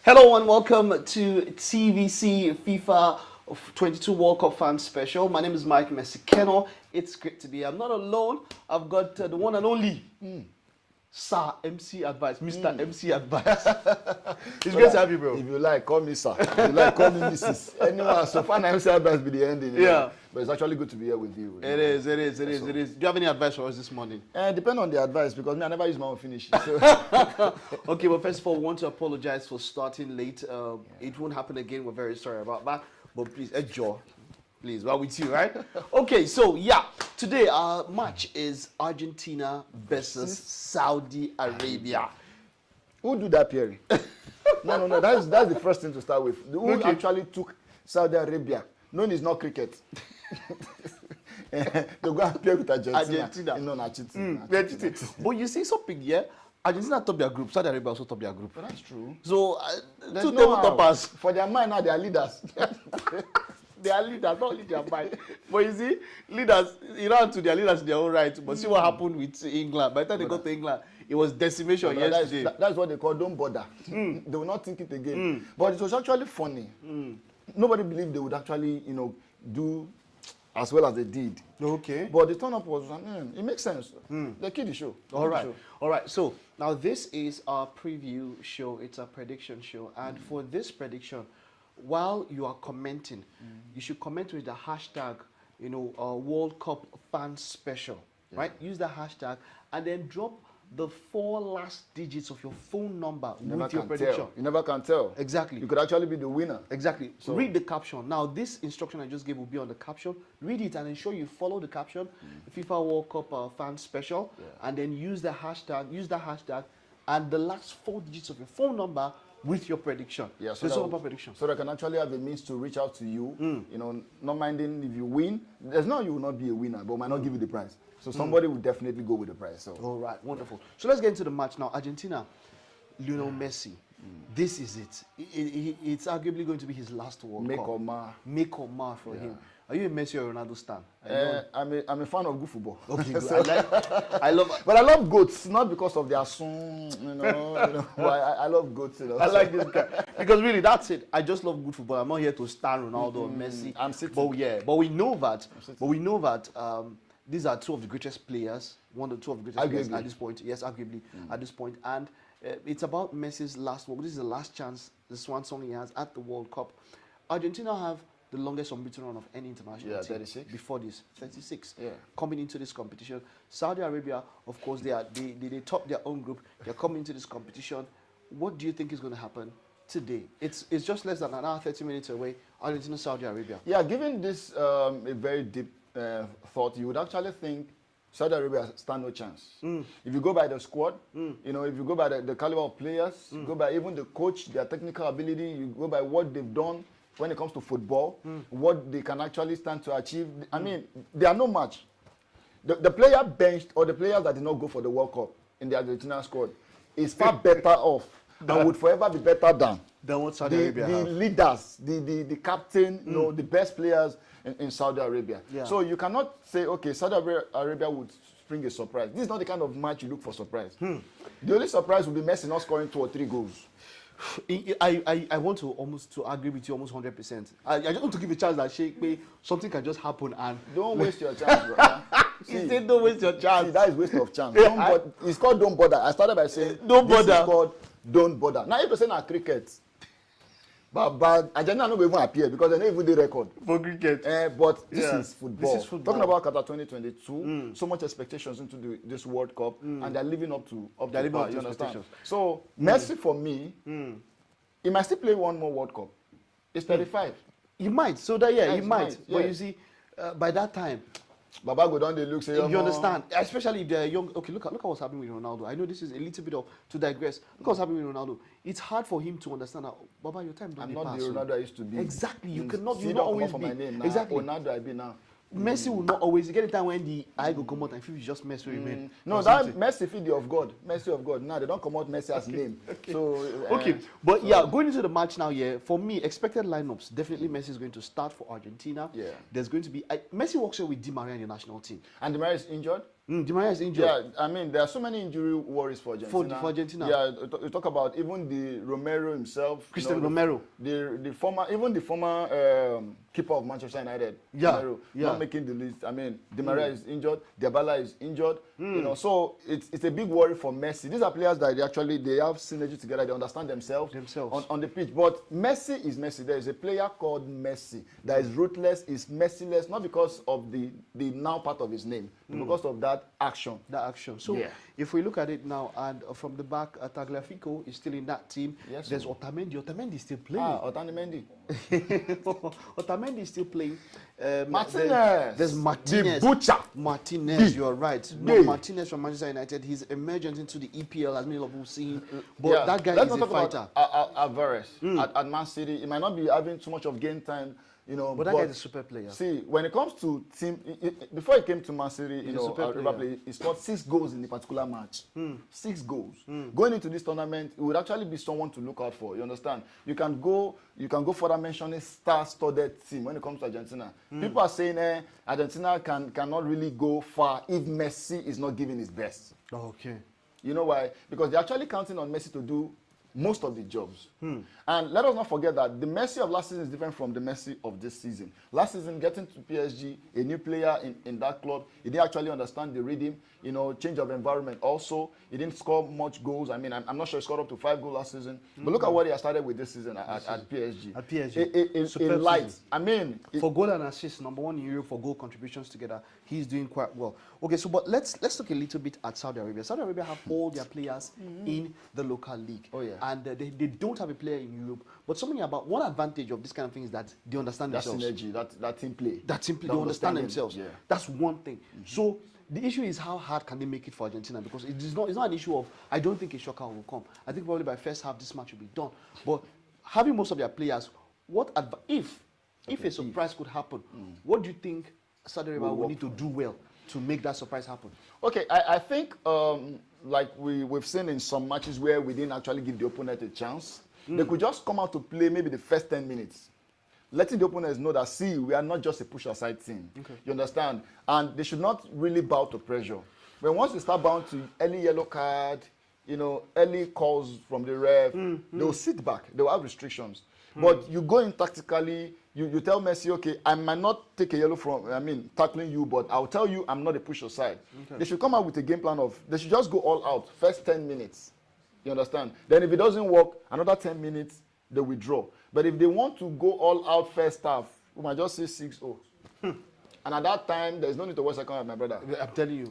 Hello and welcome to TVC FIFA 22 World Cup fan special. My name is Mike Mesikeno. It's great to be here. I'm not alone. I've got the one and only Sir MC Advice, Mr. MC Advice. It's great to have you, bro. If you like, call me sir. If you like, call me Mrs. Anyone, so far MC Advice be the ending. Yeah. But it's actually good to be here with you. It is. Do you have any advice for us this morning? Depend on the advice because I never use my own finish. So. Okay, well, first of all, we want to apologize for starting late. It won't happen again. We're very sorry about that. But please, enjoy. Please, we're with you, right? Okay, so yeah, today our match is Argentina versus Saudi Arabia. Who do that, Pierre? No. That's the first thing to start with. Who actually took Saudi Arabia? No, it's not cricket. They go and play with Argentina. No, not cheating. But you see something here. Argentina top their group. Saudi Arabia also top their group. But that's true. So two table toppers. For their mind now, they are leaders. They are leaders, not lead their mind. But you see, leaders, Iran to their leaders in their own right. But see what happened with England. By the time they got to England, it was decimation yesterday. That's what they call don't bother. They will not think it again. But it was actually funny. Nobody believed they would actually, do as well as they did. Okay. But the turn-up was, it makes sense. They killed the show. All right. So now this is our preview show. It's a prediction show. And for this prediction, while you are commenting, you should comment with the hashtag, World Cup fan special, right? Use the hashtag and then drop the 4 last digits of your phone number with your prediction. You never can tell. Exactly. You could actually be the winner. Exactly. So read the caption. Now, this instruction I just gave will be on the caption. Read it and ensure you follow the caption, FIFA World Cup fan special, and then use the hashtag, and the last 4 digits of your phone number with your prediction. Yeah, prediction. So they can actually have a means to reach out to you, not minding if you win. There's no you will not be a winner, but might not give you the prize. So somebody will definitely go with the prize. So. All right, wonderful. So let's get into the match now. Argentina, Lionel Messi. This is it. It's arguably going to be his last World Cup. Make or mar for him. Are you a Messi or Ronaldo stan? I'm a fan of good football. Okay, good. So, I love but I love goats, not because of their song, I love goats. I like this guy. Because really, that's it. I just love good football. I'm not here to stan Ronaldo or Messi. I'm sitting. But we know that these are two of the greatest players, one or two of the greatest players at this point. Yes, arguably at this point. And it's about Messi's last World Cup. This is the last chance, the swan song he has at the World Cup. Argentina have the longest unbeaten run of any international team 36. before this, 36. Coming into this competition, Saudi Arabia, of course, they top their own group. They're coming into this competition. What do you think is going to happen today? It's just less than an hour, 30 minutes away. Argentina, Saudi Arabia. Yeah, given this a very deep thought, you would actually think Saudi Arabia stand no chance. If you go by the squad, if you go by the caliber of players, you go by even the coach, their technical ability, you go by what they've done when it comes to football, what they can actually stand to achieve. I mean, they are no match. The player benched or the players that did not go for the World Cup in the Argentina squad is far better off and would forever be better than what Saudi Arabia have. Leaders, the captain, the best players in Saudi Arabia. Yeah. So you cannot say, okay, Saudi Arabia would spring a surprise. This is not the kind of match you look for surprise. The only surprise will be Messi not scoring 2 or 3 goals. I want to agree with you almost 100%. I just want to give a chance that something can just happen and don't waste your chance, bro. He said don't waste your chance. See, that is waste of chance. It's called don't bother. I started by saying don't bother. This is called don't bother. 90% are cricket. But Argentina not even appear because they don't even do record for cricket. But this is football. This is football. Talking about Qatar 2022, so much expectations into this World Cup, and they're living up to expectations. So Messi for me, he might still play one more World Cup. It's 35. He might. So that he might. But you see, by that time, Baba go down the look. Say, you understand, especially if they're young. Okay, look at what's happening with Ronaldo. I know this is a little bit of to digress. Look what's happening with Ronaldo. It's hard for him to understand that, Baba, your time don't I'm pass. not the Ronaldo I used to be. Exactly, you cannot. You not always be. My name now. Exactly, Ronaldo I be now. Messi will not always get a time when the eye go come out and feel you just mess with him. No, that Messi feed of God. Messi of God. Now they don't come out Messi as name. So but yeah, going into the match now, for me, expected lineups, definitely Messi is going to start for Argentina. Yeah. There's going to be Messi works here with Di Maria in the national team. And Di Maria is injured? Di Maria is injured. Yeah, I mean, there are so many injury worries for Argentina. For Argentina. Yeah, you talk about even the Romero himself. Christian Romero. The former, even the former keeper of Manchester United. Yeah, Romero, yeah. not making the list. I mean, Di Maria is injured. Dybala is injured. You know, so it's a big worry for Messi. These are players that they have synergy together. They understand themselves. On the pitch. But Messi is Messi. There is a player called Messi that is ruthless, is merciless, not because of the now part of his name, because of that action. So if we look at it now, and from the back, Tagliafico is still in that team. Yes, there's Otamendi. Otamendi is still playing. Otamendi. Otamendi is still playing. Martinez. There's Martinez. The butcher. Martinez, you are right. No, Martinez from Manchester United. His emergence into the EPL, as many of you seen. But that guy is a fighter. Alvarez at Man City. He might not be having too much of game time. You know, but that guy is a super player. See, when it comes to team, before he came to Man City, he scored 6 goals in a particular match. 6 goals. Going into this tournament, it would actually be someone to look out for. You understand? You can go further mentioning star-studded team when it comes to Argentina. People are saying Argentina cannot really go far if Messi is not giving his best. Okay. You know why? Because they're actually counting on Messi to do most of the jobs. And let us not forget that the Messi of last season is different from the Messi of this season. Last season, getting to PSG, a new player in that club, he didn't actually understand the rhythm, you know, change of environment. Also, he didn't score much goals. I mean, I'm not sure he scored up to 5 goals last season. But look at what he has started with this season at PSG. At PSG. A light. I mean, for goal and assist, #1 in Europe for goal contributions together, he's doing quite well. Okay, so but let's look a little bit at Saudi Arabia. Saudi Arabia have all their players in the local league. Oh yeah. And they don't have a player in Europe. But something about one advantage of this kind of thing is that they understand themselves. That synergy, that team play. That team play, they understand themselves. Yeah. That's one thing. So the issue is how hard can they make it for Argentina, because it's not an issue of I don't think a shocker will come. I think probably by first half this match will be done. But having most of their players, if a surprise could happen, what do you think Saudi Arabia will need to do well to make that surprise happen? Okay, I think like we've seen in some matches where we didn't actually give the opponent a chance. They could just come out to play maybe the first 10 minutes, letting the opponents know that, see, we are not just a push-aside team. Okay. You understand? And they should not really bow to pressure. But once they start bowing to early yellow card, you know, early calls from the ref, they'll sit back. They'll have restrictions. But you go in tactically, you tell Messi, okay, I might not take a yellow from, tackling you, but I'll tell you I'm not a push aside. Okay. They should come out with a game plan they should just go all out, first 10 minutes. You understand? Then if it doesn't work, another 10 minutes, they withdraw. But if they want to go all out first half, we might just say 6-0. And at that time, there's no need to waste second half, my brother. I'm telling you.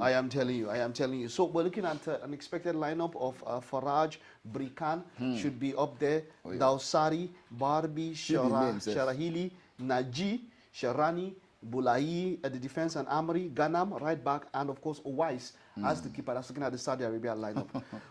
I am telling you. So we're looking at an expected lineup of Faraj, Brikan should be up there. Oh, yeah. Dawsari, Barbie, Sharahili, Naji, Sharani, Bulayi at the defense, and Amri, Ganam, right back, and of course Owais as the keeper. That's looking at the Saudi Arabia lineup.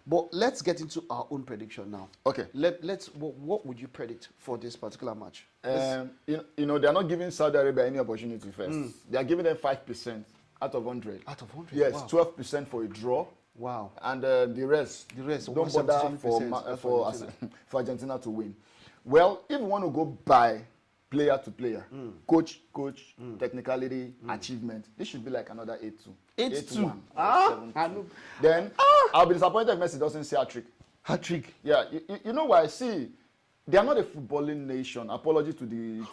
But let's get into our own prediction now. Okay. What would you predict for this particular match? You know, they're not giving Saudi Arabia any opportunity first. They are giving them 5% out of 100. Out of 100? Yes, wow. 12% for a draw. Wow. And the rest don't bother for Argentina to win. Well, if you want to go by player to player, coach, technicality, achievement, this should be like another 8-2. 8-1. Then I'll be disappointed if Messi doesn't say hat-trick. Hat-trick? Yeah, you know why? See, they are not a footballing nation. Apology to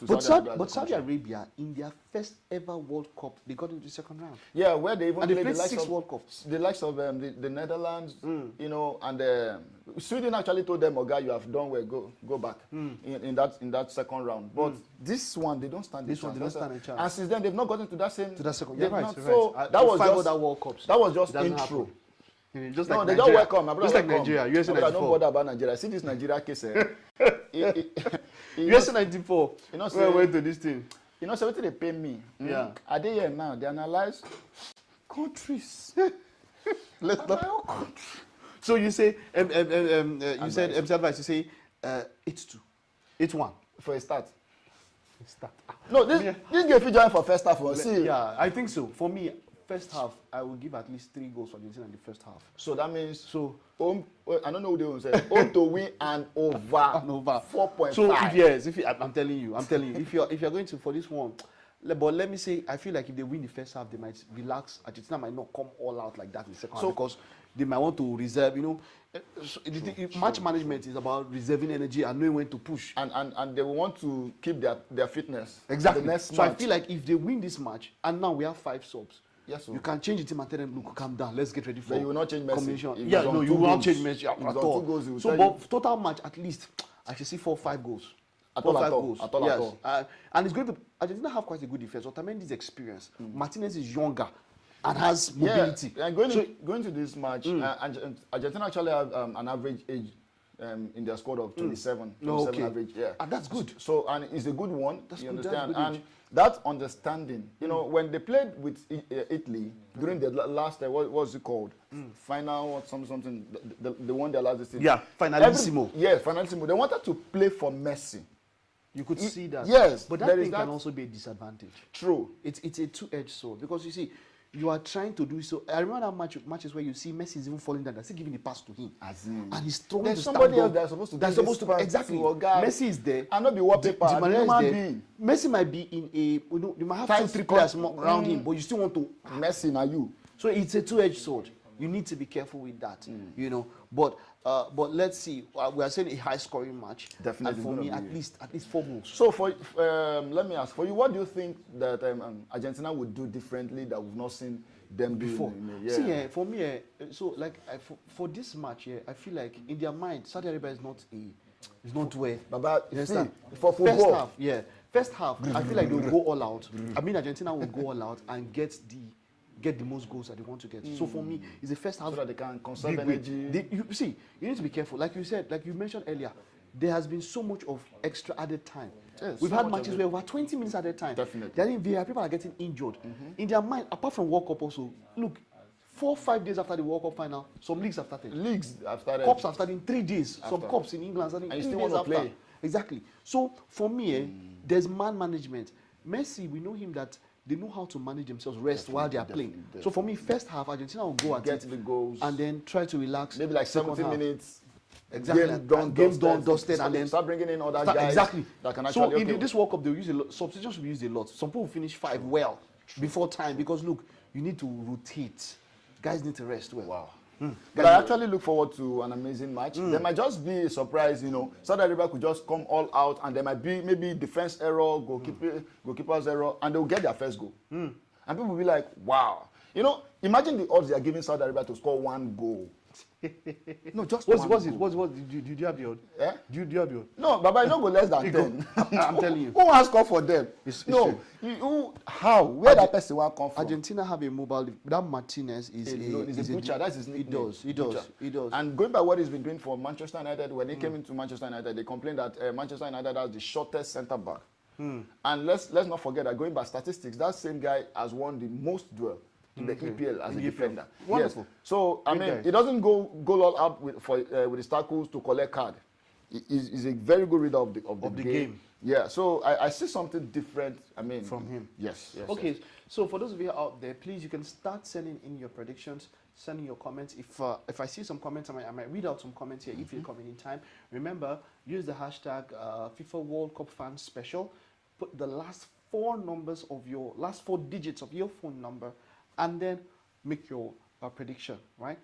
Saudi Arabia. But Saudi Arabia, in their first ever World Cup, they got into the second round. Yeah, where they even played 6 World Cups. The likes of the Netherlands, you know, and Sweden actually told them, "Okay, you have done well. Go back in that second round." But this one, they don't stand. This one, they don't stand a chance. And since then, they've not gotten to that second. Yeah, right. So that was 5 just other World Cups. That was just intro. Just no, like they Nigeria. don't welcome. Just like Nigeria, USA 94. I don't bother about Nigeria. See this Nigeria case. USA 94. You know, where I went to this thing. You know, so what they pay me? Yeah. Are they here now? They analyze countries. Let's not. So you say, you said MC Advice. You say 8-2, 8-1 for a start. Start. No, this game if you join for first half. See. Yeah, I think so. For me, first half, I will give at least 3 goals for Argentina in the first half. So that means home. I don't know what they will say. Home to win and over. 4.5. So if I'm telling you, if you're going to for this one, But let me say, I feel like if they win the first half, they might relax. Argentina might not come all out like that in the second half because they might want to reserve. You know, match management is about reserving energy and knowing when to push. And they will want to keep their fitness. Exactly. The next so match. I feel like if they win this match, and now we have 5 subs. Yes, sir. You can change the team and tell them, look, calm down, let's get ready for. But you will not change Messi. Combination. If Yeah, he's on no, you 2 will not goals. change Messi If he's at on all. 2 goals, he will So, tell but you. total match, at least, I should see 4 or 5 goals. At 4 all, or 5 at all, goals. at all, yes. at all. And it's going to. Argentina have quite a good defense. Otamendi's experience. Martinez is younger and has mobility. Yeah, and going to this match, Argentina actually have an average age in their squad of 27. 27 average, yeah. And that's good. So, and it's a good one, That's you good, that's understand? good And age. that understanding, you know, when they played with Italy during the last, what was it called? Final or something, the one they lost this season. Yeah, finalissimo. Yes, finalissimo. They wanted to play for Messi. You could see that. Yes, But that there thing is can that. also be a disadvantage. True. It's a two-edged sword because you see, you are trying to do so. I remember that matches where you see Messi is even falling down, they're still giving the pass to him, As in, and he's throwing there's the somebody stand else up. that's supposed to That's give supposed this to pass exactly. to a guy. Messi is there. And not be wallpaper. Di Maria is human there. being. Messi might be in a, you know, you might have 2 Five or 3 players around him, but you still want to. Messi now you. So it's a two-edged sword. You need to be careful with that, you know. But let's see. We are saying a high-scoring match. Definitely And for gonna me, be- at least 4 goals. So for let me ask for you, what do you think that Argentina would do differently that we've not seen them do Before. yeah. See, for me, so like for this match, I feel like in their mind, Saudi Arabia is not where. Baba, You understand? for First football, half, First half, I feel like they'll go all out. I mean, Argentina will go all out and get the most goals that they want to get. So for me, it's the first half. so that they can conserve big win. energy. You see, you need to be careful. Like you said, like you mentioned earlier, there has been so much of extra added time. Yes, We've so had much matches of where we're 20 minutes added time. Definitely. They're in VR, people are getting injured. In their mind, apart from World Cup also, look, 4 or 5 days after the World Cup final, some leagues have started. Leagues have started. Cups have started in 3 days. Some After. cups in England starting And you 3 still days wanna after. play. Exactly. So for me, there's man management. Messi, we know him that they know how to manage themselves, rest while they are playing. Definitely. So for me, first half, Argentina will go at Get it the goals. and then try to relax. Maybe like Second 70 half. minutes. Exactly. Game done, dusted, and then start bringing in other guys. Exactly. That can So actually. in this World Cup, they'll use a lot. Substitutions will be used a lot. Some people will finish 5 well before time because look, you need to rotate. Guys need to rest well. Wow. But I actually look forward to an amazing match. There might just be a surprise, you know. Saudi Arabia could just come all out, and there might be maybe defense error, goalkeeper's error, and they'll get their first goal. And people will be like, wow. You know, imagine the odds they are giving Saudi Arabia to score 1 goal. No, just one goal. Did you have the odd? Eh? Do you have the odd? No, Baba, no go less than 10. I'm telling you. Who has score for them? It's no, true. how? Where that person will come from? Argentina have a mobile. That Martinez is He's a butcher. That's his nickname. He does. Butcher. He does. And going by what he's been doing for Manchester United, when he came into Manchester United, they complained that Manchester United has the shortest centre back. And let's not forget that going by statistics, that same guy has won the most duel in the EPL as a defender. Wonderful. Yes. So I Great mean, guy. he doesn't go all out with his tackles to collect card. He's a very good reader of the game. Yeah. So I see something different. I mean, From him. Yes. Okay, Yes. so for those of you out there, please, you can start sending in your predictions, sending your comments. If I see some comments, I might read out some comments here if you're coming in time. Remember, use the hashtag FIFA World Cup Fans Special. Put the last 4 digits of your phone number, and then make your prediction, right?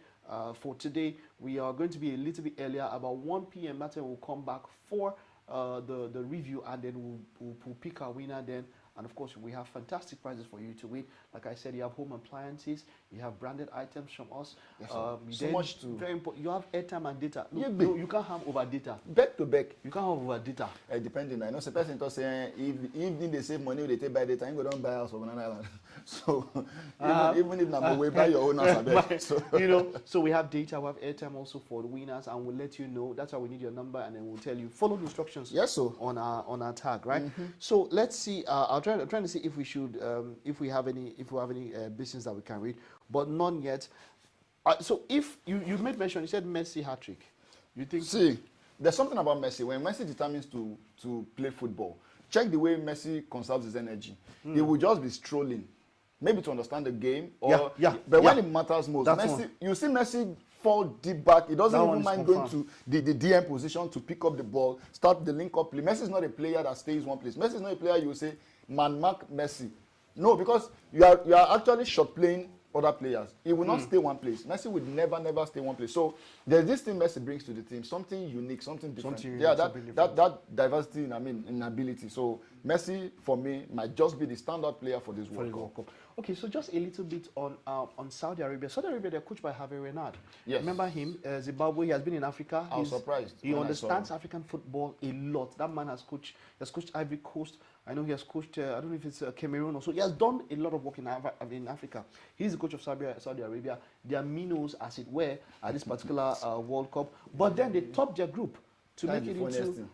For today, we are going to be a little bit earlier, about 1 p.m. That's when we'll come back for the review, and then we'll pick our winner then. And of course, we have fantastic prizes for you to win. Like I said, you have home appliances, you have branded items from us. Yes, sir. So then, much to- very important. You have airtime and data. Yeah, Look, babe. no, you can't have over data. Back to back. You can't have over data. Depending, I know some person talk say if they save money, they take by data, you go down buy house for Banana Island. So even if number way buy your own house, I bet. So You know, so we have data, we have airtime also for the winners, and we'll let you know. That's why we need your number, and then we'll tell you. Follow the instructions. Yes, sir. On our tag, right? So let's see. I'm trying to see if we should, if we have any business that we can read, but none yet. So if you made mention, you said Messi hat trick. You think? see, there's something about Messi. When Messi determines to play football, check the way Messi conserves his energy. He will just be strolling, maybe to understand the game, or but when it matters most, That's Messi, one. you see Messi fall deep back. He doesn't That one even is mind going confirmed. to the DM position to pick up the ball, start the link up play. Messi is not a player that stays one place. Messi is not a player you will say man-mark Messi. No, because you are actually short playing other players. He will not stay one place. Messi would never stay one place. So there's this thing Messi brings to the team, something unique, something different. That diversity in ability. So Messi, for me, might just be the standout player for this World Cup. Okay, so just a little bit on Saudi Arabia. Saudi Arabia, they're coached by Javier Renard. Yes. Remember him? Zimbabwe. He has been in Africa. I was surprised. He understands African football a lot. That man has coached Ivory Coast. I know he has coached, I don't know if it's Cameroon or so. He has done a lot of work in Africa. He's the coach of Saudi Arabia. They are minnows, as it were, at this particular World Cup. But then they topped their group to make it into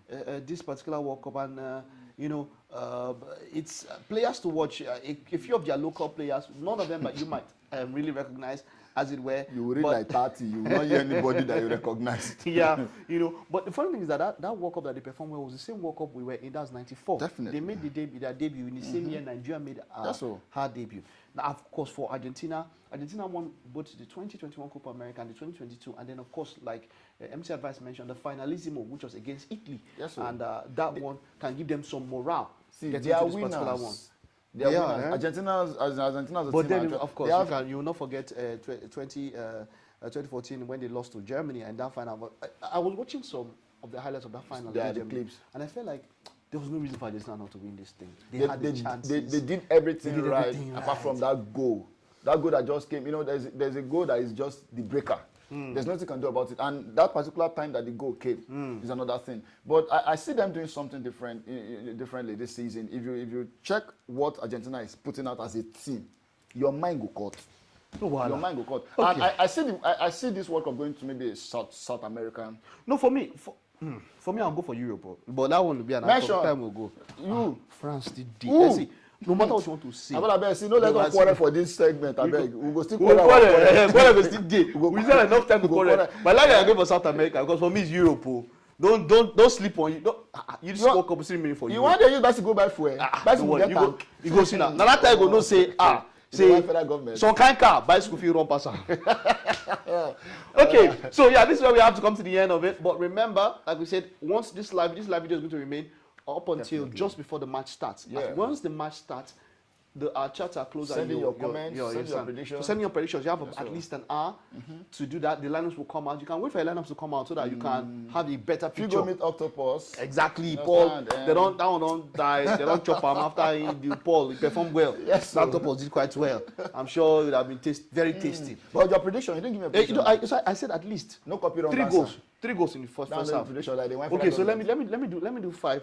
this particular World Cup. And, you know, it's players to watch. A few of their local players, none of them that you might really recognize, as it were. You will read like 30, you will not hear anybody that you recognize. Yeah, you know. But the funny thing is that World Cup that they performed well was the same World Cup we were in. That was '94. Definitely. They made their debut in the same year Nigeria made her debut. Now, of course, for Argentina won both the 2021 Copa America and the 2022. And then, of course, like MC Advice mentioned, the Finalissimo, which was against Italy. Yes, and that one can give them some morale. See, they are winners. They are winners. Argentina's but then, of course, you will not forget 2014 when they lost to Germany and that final. But I was watching some of the highlights of that final. The clips. And I felt like there was no reason for Argentina not to win this thing. They had the chances. They did everything right, apart from that goal. That goal that just came. You know, there's a goal that is just the breaker. There's nothing you can do about it. And that particular time that the goal came is another thing. But I see them doing something differently this season. If you check what Argentina is putting out as a team, your mind will cut. Your mind will cut. Okay. And I see this World Cup going to maybe South American. No, for me, I'll go for Europe. But that one will be another time we'll go. France did. No matter what you want to say. I beg, see, no let us quarrel for this segment. I beg, we go still quarrel. Quarrel will still day. We still have enough time to quarrel. But like I go for South America because for me it's Europe. Don't sleep on you. You just walk up and for you. You want to use bicycle buy fuel? Bicycle get tank. You go see now. Now that time you go no say say some kind car bicycle fit run pass am. Okay, so yeah, this is where we have to come to the end of it. But remember, like we said, once this live video is going to remain up until just before the match starts. Yeah. Once the match starts, our chats are closed. Send in your comments, send your predictions. So send your predictions. You have at least an hour to do that. The lineups will come out. You can wait for your lineups to come out so that you can have a better picture. If you go meet Octopus. Exactly, Paul. That one don't die. They don't chop him after Paul. He performed well. Yes, Octopus did quite well. I'm sure it would have been very tasty. But your prediction, you didn't give me a prediction. I said at least. No copy wrong. 3 goals. 3 goals in the first half. Okay, so let me do 5-1.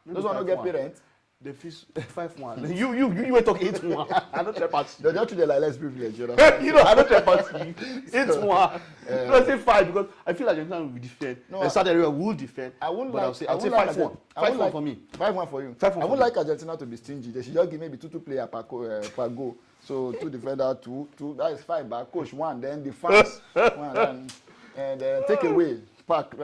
Those one don't get parents. The fish 5-1. You were talking 8-1. I don't try party. They don't treat them like less privilege, you know. I don't try party. 8-1. I say 5 because I feel like Argentina will defend. No, Saudi Arabia will defend. I'll say 5-1. 5-1 for me. 5-1 for you. 5-1. I would like Argentina to be stingy. They should just give maybe 2 players per goal. So 2 defenders, 2. That is 5. But coach 1. Then the fans 1. And take away. Pack.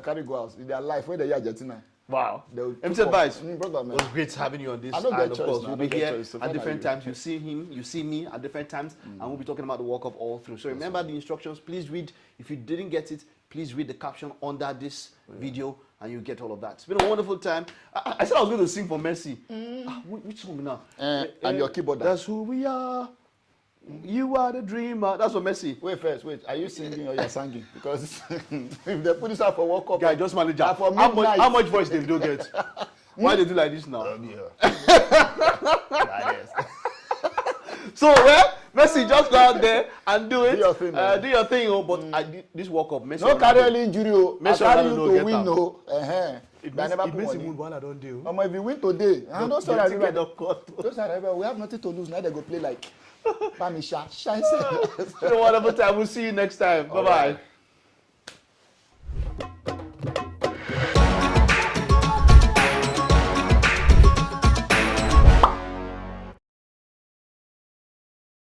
Carry go out in their life when they are Argentina. Wow. MC Advice, it was great having you on this. And of course, we'll be here at different times. You see him, you see me at different times, and we'll be talking about the World Cup all through. So remember the instructions. Please read. If you didn't get it, please read the caption under this video, and you get all of that. It's been a wonderful time. I said I was going to sing for Messi. Which song now? And your keyboard. That's who we are. You are the dreamer. That's what Messi. Wait. Are you singing or you're singing? Because if they put this out for World Cup, guy, just manage that. How much voice they do get? Why they do like this now? So Messi, just go out there and do it. Do your thing, but this World Cup, Messi. No carry any injury. Messi carry you to win. No. It makes him win I don't do. If we win today, don't start we have nothing to lose. Now they go play like. It's a wonderful time. We'll see you next time. Bye-bye.